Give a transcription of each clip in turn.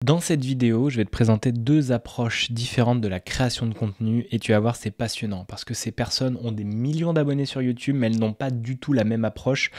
Dans cette vidéo, je vais te présenter deux approches différentes de la création de contenu et tu vas voir, c'est passionnant parce que ces personnes ont des millions d'abonnés sur YouTube, mais elles n'ont pas du tout la même approche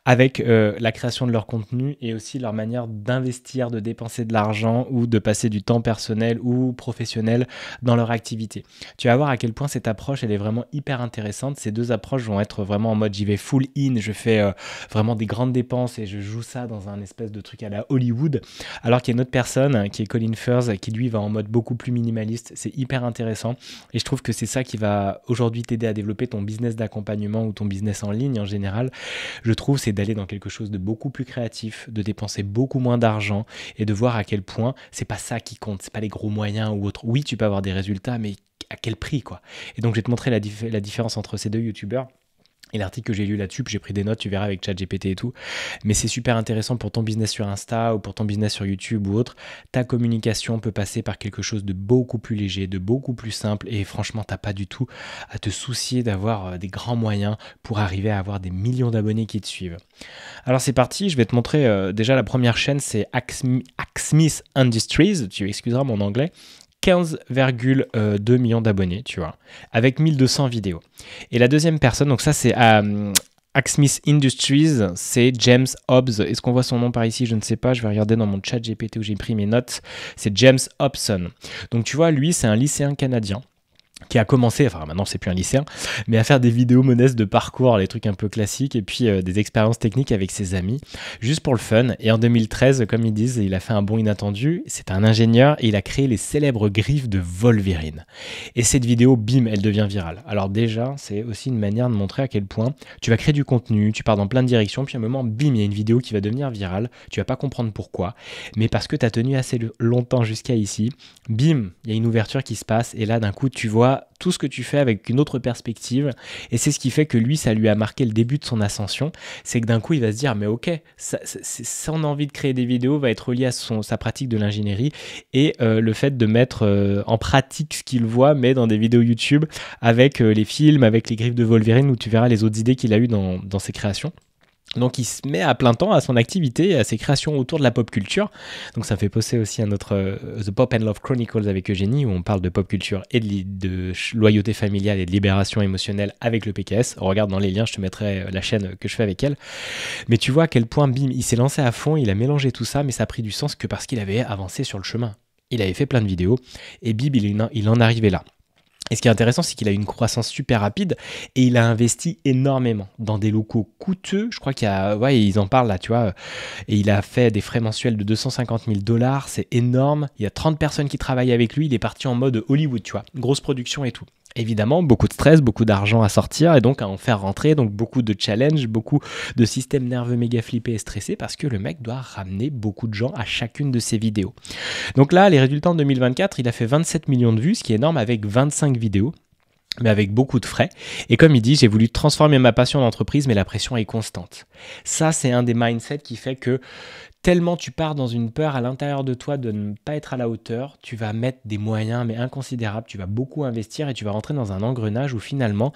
avec la création de leur contenu et aussi leur manière d'investir, de dépenser de l'argent ou de passer du temps personnel ou professionnel dans leur activité. Tu vas voir à quel point cette approche, elle est vraiment hyper intéressante. Ces deux approches vont être vraiment en mode j'y vais full in, je fais vraiment des grandes dépenses et je joue ça dans un espèce de truc à la Hollywood, alors qu'il y a une autre personne qui est Colin Furze qui lui va en mode beaucoup plus minimaliste. C'est hyper intéressant et je trouve que c'est ça qui va aujourd'hui t'aider à développer ton business d'accompagnement ou ton business en ligne en général. Je trouve c'est d'aller dans quelque chose de beaucoup plus créatif, de dépenser beaucoup moins d'argent et de voir à quel point c'est pas ça qui compte, c'est pas les gros moyens ou autre. Oui, tu peux avoir des résultats, mais à quel prix quoi. Et donc je vais te montrer la différence entre ces deux youtubeurs. Et l'article que j'ai lu là-dessus, j'ai pris des notes, tu verras avec ChatGPT et tout. Mais c'est super intéressant pour ton business sur Insta ou pour ton business sur YouTube ou autre. Ta communication peut passer par quelque chose de beaucoup plus léger, de beaucoup plus simple. Et franchement, t'as pas du tout à te soucier d'avoir des grands moyens pour arriver à avoir des millions d'abonnés qui te suivent. Alors c'est parti, je vais te montrer déjà la première chaîne, c'est Hacksmith Industries. Tu excuseras mon anglais. 15,2 millions d'abonnés, tu vois, avec 1200 vidéos. Et la deuxième personne, donc ça c'est Hacksmith Industries, c'est James Hobbs. Est-ce qu'on voit son nom par ici? Je ne sais pas, je vais regarder dans mon chat GPT où j'ai pris mes notes. C'est James Hobson. Donc tu vois, lui c'est un lycéen canadien qui a commencé, enfin maintenant c'est plus un lycéen, mais à faire des vidéos modestes de parcours, les trucs un peu classiques, et puis des expériences techniques avec ses amis, juste pour le fun. Et en 2013, comme ils disent, il a fait un bond inattendu, c'est un ingénieur, et il a créé les célèbres griffes de Wolverine. Et cette vidéo, bim, elle devient virale. Alors déjà, c'est aussi une manière de montrer à quel point tu vas créer du contenu, tu pars dans plein de directions, puis à un moment, bim, il y a une vidéo qui va devenir virale, tu vas pas comprendre pourquoi, mais parce que tu as tenu assez longtemps jusqu'à ici, bim, il y a une ouverture qui se passe, et là d'un coup, tu vois tout ce que tu fais avec une autre perspective, et c'est ce qui fait que lui, ça lui a marqué le début de son ascension. C'est que d'un coup il va se dire mais ok, son envie de créer des vidéos va être lié à sa pratique de l'ingénierie et le fait de mettre en pratique ce qu'il voit, mais dans des vidéos YouTube avec les films, avec les griffes de Wolverine, où tu verras les autres idées qu'il a eues dans ses créations. Donc il se met à plein temps à son activité, à ses créations autour de la pop culture. Donc ça fait penser aussi à notre The Pop and Love Chronicles avec Eugénie, où on parle de pop culture et de loyauté familiale et de libération émotionnelle avec le PKS. Regarde dans les liens, je te mettrai la chaîne que je fais avec elle. Mais tu vois à quel point, bim, il s'est lancé à fond, il a mélangé tout ça, mais ça a pris du sens que parce qu'il avait avancé sur le chemin. Il avait fait plein de vidéos, et bim, il en arrivait là. Et ce qui est intéressant, c'est qu'il a eu une croissance super rapide et il a investi énormément dans des locaux coûteux. Je crois qu'il y a, ouais, ils en parlent là, tu vois. Et il a fait des frais mensuels de 250 000 $. C'est énorme. Il y a 30 personnes qui travaillent avec lui. Il est parti en mode Hollywood, tu vois. Grosse production et tout. Évidemment, beaucoup de stress, beaucoup d'argent à sortir et donc à en faire rentrer, donc beaucoup de challenges, beaucoup de systèmes nerveux méga flippés et stressés parce que le mec doit ramener beaucoup de gens à chacune de ses vidéos. Donc là, les résultats en 2024, il a fait 27 millions de vues, ce qui est énorme avec 25 vidéos, mais avec beaucoup de frais. Et comme il dit, j'ai voulu transformer ma passion d'entreprise, mais la pression est constante. Ça, c'est un des mindsets qui fait que tellement tu pars dans une peur à l'intérieur de toi de ne pas être à la hauteur, tu vas mettre des moyens mais inconsidérables, tu vas beaucoup investir et tu vas rentrer dans un engrenage où finalement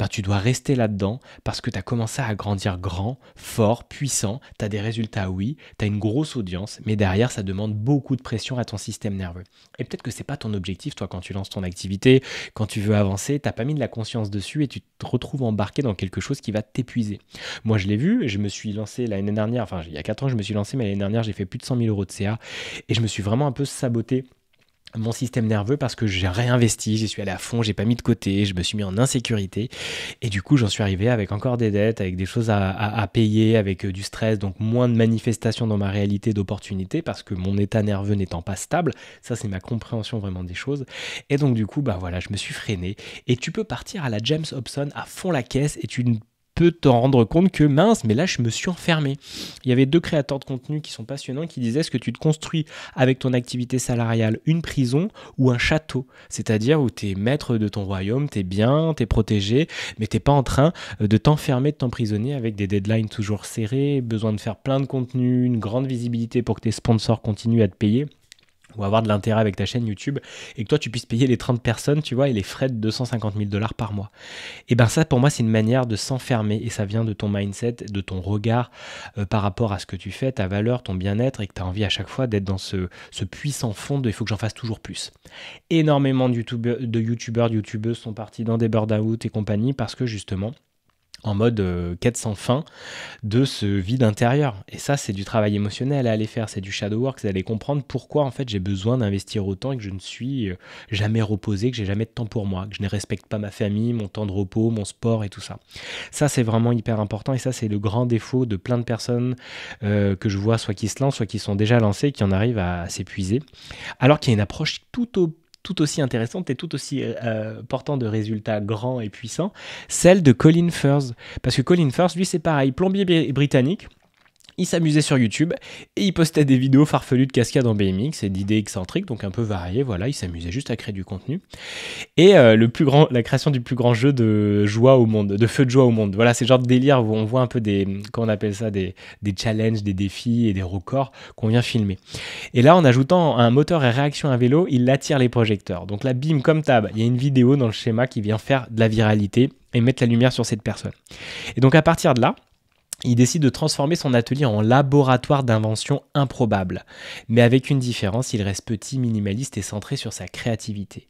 tu dois rester là-dedans parce que tu as commencé à grandir grand, fort, puissant, tu as des résultats oui, tu as une grosse audience, mais derrière ça demande beaucoup de pression à ton système nerveux. Et peut-être que c'est pas ton objectif toi quand tu lances ton activité, quand tu veux avancer, t'as pas mis de la conscience dessus et tu te retrouves embarqué dans quelque chose qui va t'épuiser. Moi je l'ai vu, je me suis lancé l'année dernière, enfin il y a 4 ans je me suis lancé, mais l'année dernière, j'ai fait plus de 100 000 € de CA et je me suis vraiment un peu saboté mon système nerveux parce que j'ai réinvesti, j'y suis allé à fond, j'ai pas mis de côté, je me suis mis en insécurité et du coup j'en suis arrivé avec encore des dettes, avec des choses à payer, avec du stress, donc moins de manifestations dans ma réalité d'opportunités parce que mon état nerveux n'étant pas stable, ça c'est ma compréhension vraiment des choses et donc du coup voilà, je me suis freiné et tu peux partir à la James Hobson à fond la caisse et tu peux te rendre compte que mince, mais là je me suis enfermé. Il y avait 2 créateurs de contenu qui sont passionnants qui disaient est-ce que tu te construis avec ton activité salariale une prison ou un château, c'est-à-dire où tu es maître de ton royaume, tu es bien, tu es protégé, mais tu n'es pas en train de t'enfermer, de t'emprisonner avec des deadlines toujours serrés, besoin de faire plein de contenu, une grande visibilité pour que tes sponsors continuent à te payer. ou avoir de l'intérêt avec ta chaîne YouTube, et que toi tu puisses payer les 30 personnes, tu vois, et les frais de 250 000 $ par mois. Et ben ça, pour moi, c'est une manière de s'enfermer, et ça vient de ton mindset, de ton regard par rapport à ce que tu fais, ta valeur, ton bien-être, et que tu as envie à chaque fois d'être dans ce puissant fond de il faut que j'en fasse toujours plus. Énormément de youtubeurs, de youtubeuses sont partis dans des burn-out et compagnie parce que justement, en mode quête sans fin de ce vide intérieur. Et ça, c'est du travail émotionnel à aller faire, c'est du shadow work, c'est d'aller comprendre pourquoi en fait j'ai besoin d'investir autant et que je ne suis jamais reposé, que j'ai jamais de temps pour moi, que je ne respecte pas ma famille, mon temps de repos, mon sport et tout ça. Ça, c'est vraiment hyper important et ça, c'est le grand défaut de plein de personnes que je vois soit qui se lancent, soit qui sont déjà lancées, qui en arrivent à s'épuiser. Alors qu'il y a une approche tout aussi intéressante et tout aussi portant de résultats grands et puissants, celle de Colin Furze. Parce que Colin Furze, lui, c'est pareil, plombier britannique. Il s'amusait sur YouTube et il postait des vidéos farfelues de cascades en BMX et d'idées excentriques, donc un peu variées. Voilà, il s'amusait juste à créer du contenu. Et la création du plus grand jeu de joie au monde, de feu de joie au monde. Voilà, c'est le genre de délire où on voit un peu comment on appelle ça, des challenges, des défis et des records qu'on vient filmer. Et là, en ajoutant un moteur et réaction à vélo, il attire les projecteurs. Donc là, bim, comme tab, il y a une vidéo dans le schéma qui vient faire de la viralité et mettre la lumière sur cette personne. Et donc à partir de là, il décide de transformer son atelier en laboratoire d'invention improbable. Mais avec une différence, il reste petit, minimaliste et centré sur sa créativité.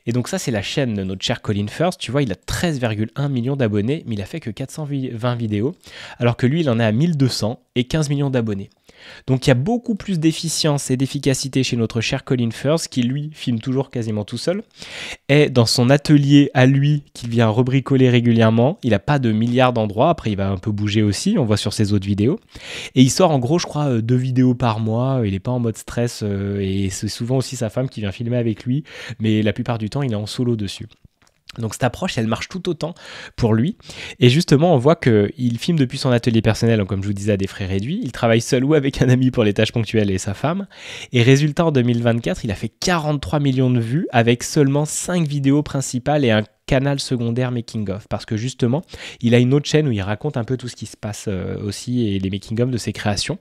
Et donc ça, c'est la chaîne de notre cher Colin Furze. Tu vois, il a 13,1 millions d'abonnés, mais il a fait que 420 vidéos, alors que lui, il en est à 1200 et 15 millions d'abonnés. Donc il y a beaucoup plus d'efficience et d'efficacité chez notre cher Colin Furze, qui lui filme toujours quasiment tout seul, est dans son atelier à lui qu'il vient rebricoler régulièrement. Il n'a pas de milliards d'endroits, après il va un peu bouger aussi, on voit sur ses autres vidéos. Et il sort en gros, je crois, 2 vidéos par mois, il n'est pas en mode stress, et c'est souvent aussi sa femme qui vient filmer avec lui, mais la plupart du temps il est en solo dessus. Donc cette approche, elle marche tout autant pour lui. Et justement, on voit qu'il filme depuis son atelier personnel, donc comme je vous disais, à des frais réduits. Il travaille seul ou avec un ami pour les tâches ponctuelles et sa femme. Et résultat, en 2024, il a fait 43 millions de vues avec seulement 5 vidéos principales et un canal secondaire making-of. Parce que justement, il a une autre chaîne où il raconte un peu tout ce qui se passe aussi et les making-of de ses créations.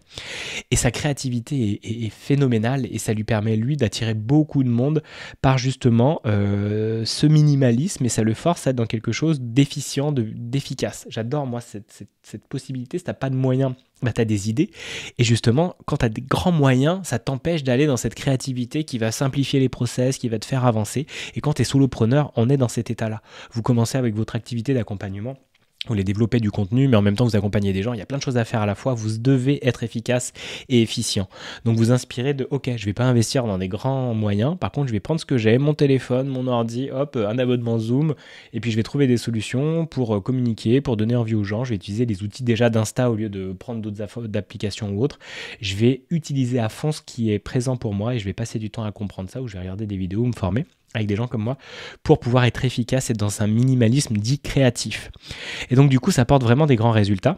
Et sa créativité est phénoménale et ça lui permet, lui, d'attirer beaucoup de monde par justement ce minimalisme et ça le force à être dans quelque chose d'efficient, d'efficace. J'adore, moi, cette possibilité. Si tu n'as pas de moyens, bah, tu as des idées. Et justement, quand tu as des grands moyens, ça t'empêche d'aller dans cette créativité qui va simplifier les process, qui va te faire avancer. Et quand tu es solopreneur, on est dans cet état-là. Vous commencez avec votre activité d'accompagnement. Vous voulez développer du contenu, mais en même temps vous accompagnez des gens, il y a plein de choses à faire à la fois, vous devez être efficace et efficient. Donc vous inspirez de, ok, je vais pas investir dans des grands moyens, par contre je vais prendre ce que j'ai, mon téléphone, mon ordi, hop, un abonnement Zoom, et puis je vais trouver des solutions pour communiquer, pour donner envie aux gens, je vais utiliser les outils déjà d'Insta au lieu de prendre d'autres applications ou autres, je vais utiliser à fond ce qui est présent pour moi et je vais passer du temps à comprendre ça, ou je vais regarder des vidéos, me former avec des gens comme moi, pour pouvoir être efficace et dans un minimalisme dit créatif. Et donc du coup, ça apporte vraiment des grands résultats.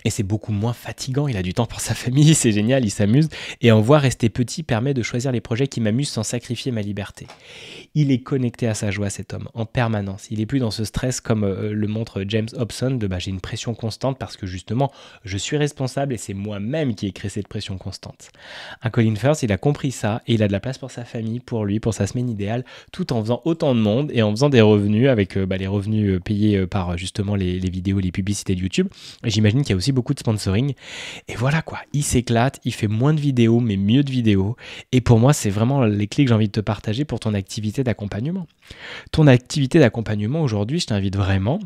Et c'est beaucoup moins fatigant, il a du temps pour sa famille, c'est génial, il s'amuse. Et en voir rester petit permet de choisir les projets qui m'amusent sans sacrifier ma liberté. Il est connecté à sa joie, cet homme, en permanence. Il n'est plus dans ce stress comme le montre James Hobson, de j'ai une pression constante parce que justement, je suis responsable et c'est moi-même qui ai créé cette pression constante. Un Colin Furze, il a compris ça et il a de la place pour sa famille, pour lui, pour sa semaine idéale, tout en faisant autant de monde et en faisant des revenus avec les revenus payés par justement les vidéos, les publicités de YouTube. Et j'imagine qu'il y a aussi beaucoup de sponsoring et voilà quoi, il s'éclate, il fait moins de vidéos mais mieux de vidéos et pour moi c'est vraiment les clés que j'ai envie de te partager pour ton activité d'accompagnement. Ton activité d'accompagnement aujourd'hui, je t'invite vraiment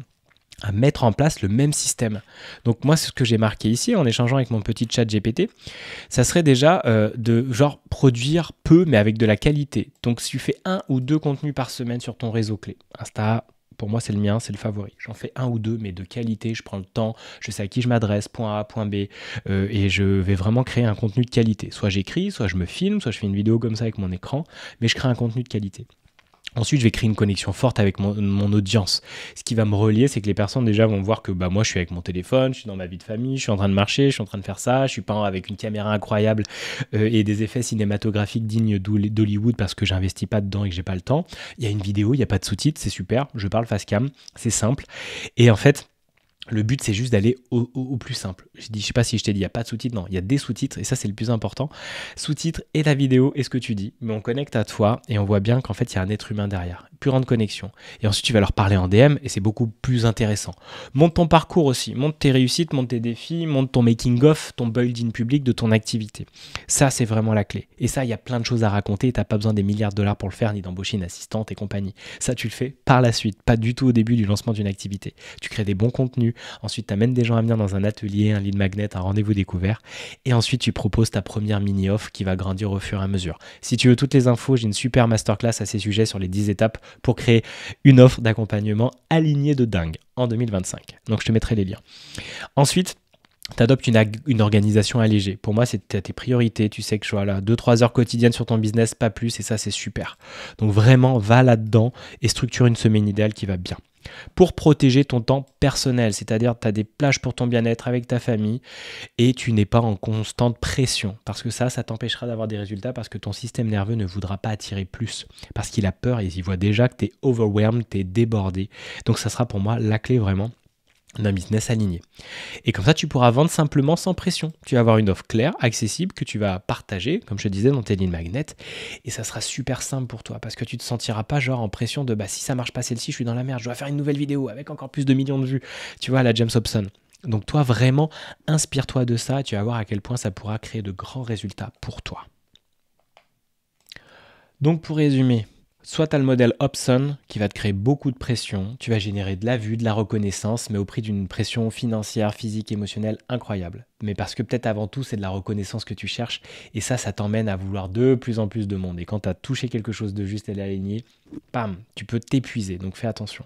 à mettre en place le même système. Donc moi, ce que j'ai marqué ici en échangeant avec mon petit chat GPT, ça serait déjà de genre produire peu mais avec de la qualité. Donc si tu fais 1 ou 2 contenus par semaine sur ton réseau clé, Insta, pour moi, c'est le mien, c'est le favori. J'en fais 1 ou 2, mais de qualité, je prends le temps, je sais à qui je m'adresse, point A, point B, et je vais vraiment créer un contenu de qualité. Soit j'écris, soit je me filme, soit je fais une vidéo comme ça avec mon écran, mais je crée un contenu de qualité. Ensuite, je vais créer une connexion forte avec mon audience. Ce qui va me relier, c'est que les personnes déjà vont voir que moi, je suis avec mon téléphone, je suis dans ma vie de famille, je suis en train de marcher, je suis en train de faire ça, je suis pas avec une caméra incroyable et des effets cinématographiques dignes d'Hollywood parce que j'investis pas dedans et que j'ai pas le temps. Il y a une vidéo, il n'y a pas de sous-titres, c'est super, je parle face cam, c'est simple. Et en fait, Le but, c'est juste d'aller au plus simple. Je sais pas si je t'ai dit, il n'y a pas de sous-titres. Non, il y a des sous-titres et ça, c'est le plus important. Sous-titres et la vidéo et ce que tu dis. Mais on connecte à toi et on voit bien qu'en fait, il y a un être humain derrière. Plus grande connexion. Et ensuite, tu vas leur parler en DM et c'est beaucoup plus intéressant. Monte ton parcours aussi. Monte tes réussites, monte tes défis, monte ton making-of, ton build-in public de ton activité. Ça, c'est vraiment la clé. Et ça, il y a plein de choses à raconter. Tu n'as pas besoin des milliards de dollars pour le faire, ni d'embaucher une assistante et compagnie. Ça, tu le fais par la suite. Pas du tout au début du lancement d'une activité. Tu crées des bons contenus. Ensuite, tu amènes des gens à venir dans un atelier, un lead magnet, un rendez-vous découvert. Et ensuite, tu proposes ta première mini-offre qui va grandir au fur et à mesure. Si tu veux toutes les infos, j'ai une super masterclass à ces sujets sur les 10 étapes pour créer une offre d'accompagnement alignée de dingue en 2025. Donc, je te mettrai les liens. Ensuite, tu adoptes une organisation allégée. Pour moi, c'est tes priorités. Tu sais que je suis là 2-3 heures quotidiennes sur ton business, pas plus, et ça, c'est super. Donc, vraiment, va là-dedans et structure une semaine idéale qui va bien. Pour protéger ton temps personnel, c'est-à-dire tu as des plages pour ton bien-être avec ta famille et tu n'es pas en constante pression parce que ça t'empêchera d'avoir des résultats parce que ton système nerveux ne voudra pas attirer plus parce qu'il a peur et il voit déjà que tu es overwhelmed, tu es débordé. Donc ça sera pour moi la clé vraiment d'un business aligné. Et comme ça, tu pourras vendre simplement sans pression. Tu vas avoir une offre claire, accessible, que tu vas partager, comme je te disais, dans tes lignes magnets. Et ça sera super simple pour toi parce que tu ne te sentiras pas genre en pression de si ça marche pas celle-ci, je suis dans la merde, je dois faire une nouvelle vidéo avec encore plus de millions de vues. Tu vois, à la James Hobson. Donc toi, vraiment, inspire-toi de ça et tu vas voir à quel point ça pourra créer de grands résultats pour toi. Donc pour résumer, soit tu as le modèle Hobson qui va te créer beaucoup de pression, tu vas générer de la vue, de la reconnaissance, mais au prix d'une pression financière, physique, émotionnelle incroyable. Mais parce que peut-être avant tout, c'est de la reconnaissance que tu cherches, et ça t'emmène à vouloir de plus en plus de monde. Et quand tu as touché quelque chose de juste et d'aligné, bam, tu peux t'épuiser, donc fais attention.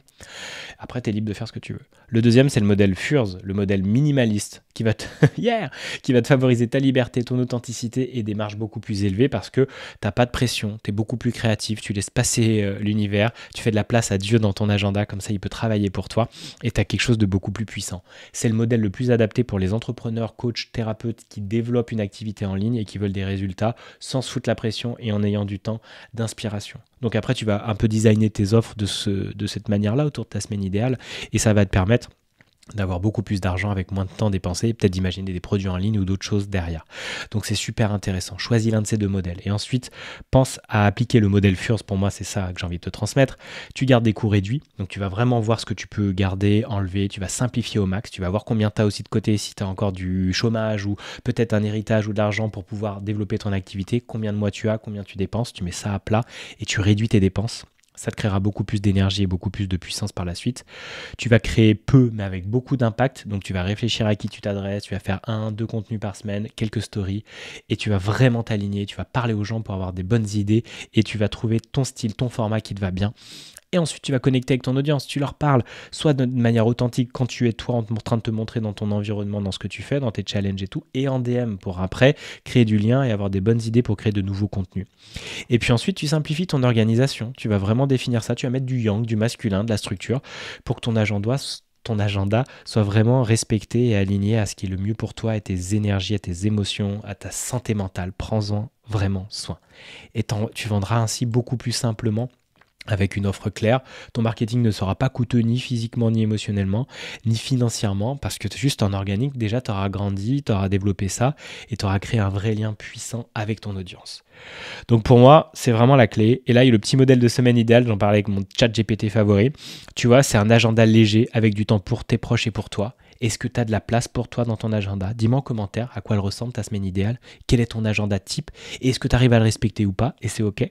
Après, tu es libre de faire ce que tu veux. Le deuxième, c'est le modèle Furz, le modèle minimaliste, qui va te favoriser ta liberté, ton authenticité et des marges beaucoup plus élevées parce que tu n'as pas de pression, tu es beaucoup plus créatif, tu laisses passer l'univers, tu fais de la place à Dieu dans ton agenda, comme ça il peut travailler pour toi et tu as quelque chose de beaucoup plus puissant. C'est le modèle le plus adapté pour les entrepreneurs, coachs, thérapeutes qui développent une activité en ligne et qui veulent des résultats sans se foutre la pression et en ayant du temps d'inspiration. Donc après, tu vas un peu designer tes offres de cette manière-là autour de ta semaine idéale et ça va te permettre d'avoir beaucoup plus d'argent avec moins de temps dépensé et peut-être d'imaginer des produits en ligne ou d'autres choses derrière. Donc c'est super intéressant. Choisis l'un de ces deux modèles. Et ensuite, pense à appliquer le modèle Furz. Pour moi, c'est ça que j'ai envie de te transmettre. Tu gardes des coûts réduits. Donc tu vas vraiment voir ce que tu peux garder, enlever. Tu vas simplifier au max. Tu vas voir combien tu as aussi de côté si tu as encore du chômage ou peut-être un héritage ou de l'argent pour pouvoir développer ton activité. Combien de mois tu as, combien tu dépenses. Tu mets ça à plat et tu réduis tes dépenses. Ça te créera beaucoup plus d'énergie et beaucoup plus de puissance par la suite. Tu vas créer peu, mais avec beaucoup d'impact. Donc, tu vas réfléchir à qui tu t'adresses. Tu vas faire 1-2 contenus par semaine, quelques stories. Et tu vas vraiment t'aligner. Tu vas parler aux gens pour avoir des bonnes idées. Et tu vas trouver ton style, ton format qui te va bien. Et ensuite, tu vas connecter avec ton audience. Tu leur parles soit de manière authentique quand tu es toi en train de te montrer dans ton environnement, dans ce que tu fais, dans tes challenges et tout, et en DM pour après créer du lien et avoir des bonnes idées pour créer de nouveaux contenus. Et puis ensuite, tu simplifies ton organisation. Tu vas vraiment définir ça. Tu vas mettre du yang, du masculin, de la structure pour que ton agenda soit vraiment respecté et aligné à ce qui est le mieux pour toi, à tes énergies, à tes émotions, à ta santé mentale. Prends-en vraiment soin. Et tu vendras ainsi beaucoup plus simplement avec une offre claire. Ton marketing ne sera pas coûteux ni physiquement, ni émotionnellement, ni financièrement, parce que juste en organique, déjà, tu auras grandi, tu auras développé ça, et tu auras créé un vrai lien puissant avec ton audience. Donc pour moi, c'est vraiment la clé. Et là, il y a le petit modèle de semaine idéale, j'en parlais avec mon chat GPT favori. Tu vois, c'est un agenda léger avec du temps pour tes proches et pour toi. Est-ce que tu as de la place pour toi dans ton agenda? Dis-moi en commentaire à quoi elle ressemble ta semaine idéale. Quel est ton agenda type? Et est-ce que tu arrives à le respecter ou pas? Et c'est OK.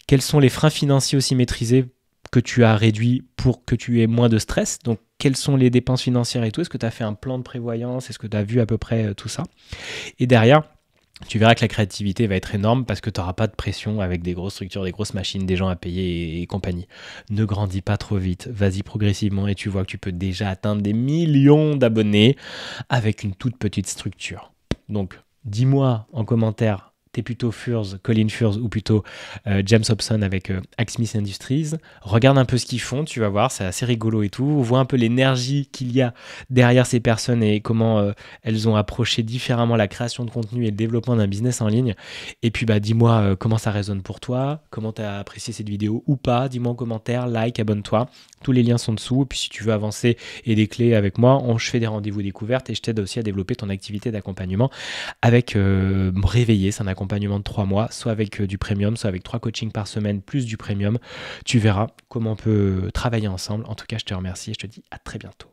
Quels sont les freins financiers aussi maîtrisés que tu as réduits pour que tu aies moins de stress? Donc, quelles sont les dépenses financières et tout? Est-ce que tu as fait un plan de prévoyance? Est-ce que tu as vu à peu près tout ça? Et derrière, tu verras que la créativité va être énorme parce que tu n'auras pas de pression avec des grosses structures, des grosses machines, des gens à payer et compagnie. Ne grandis pas trop vite, vas-y progressivement et tu vois que tu peux déjà atteindre des millions d'abonnés avec une toute petite structure. Donc, dis-moi en commentaire t'es plutôt Colin Furze ou plutôt James Hobson avec Hacksmith Industries, regarde un peu ce qu'ils font, tu vas voir, c'est assez rigolo et tout. Vois un peu l'énergie qu'il y a derrière ces personnes et comment elles ont approché différemment la création de contenu et le développement d'un business en ligne. Et puis bah dis-moi comment ça résonne pour toi, comment tu as apprécié cette vidéo ou pas, dis-moi en commentaire, like, abonne-toi. Tous les liens sont dessous. Et puis si tu veux avancer et des clés avec moi, je fais des rendez-vous découvertes et je t'aide aussi à développer ton activité d'accompagnement avec me réveiller. C'est un accompagnement de 3 mois, soit avec du premium, soit avec 3 coachings par semaine plus du premium. Tu verras comment on peut travailler ensemble. En tout cas, je te remercie et je te dis à très bientôt.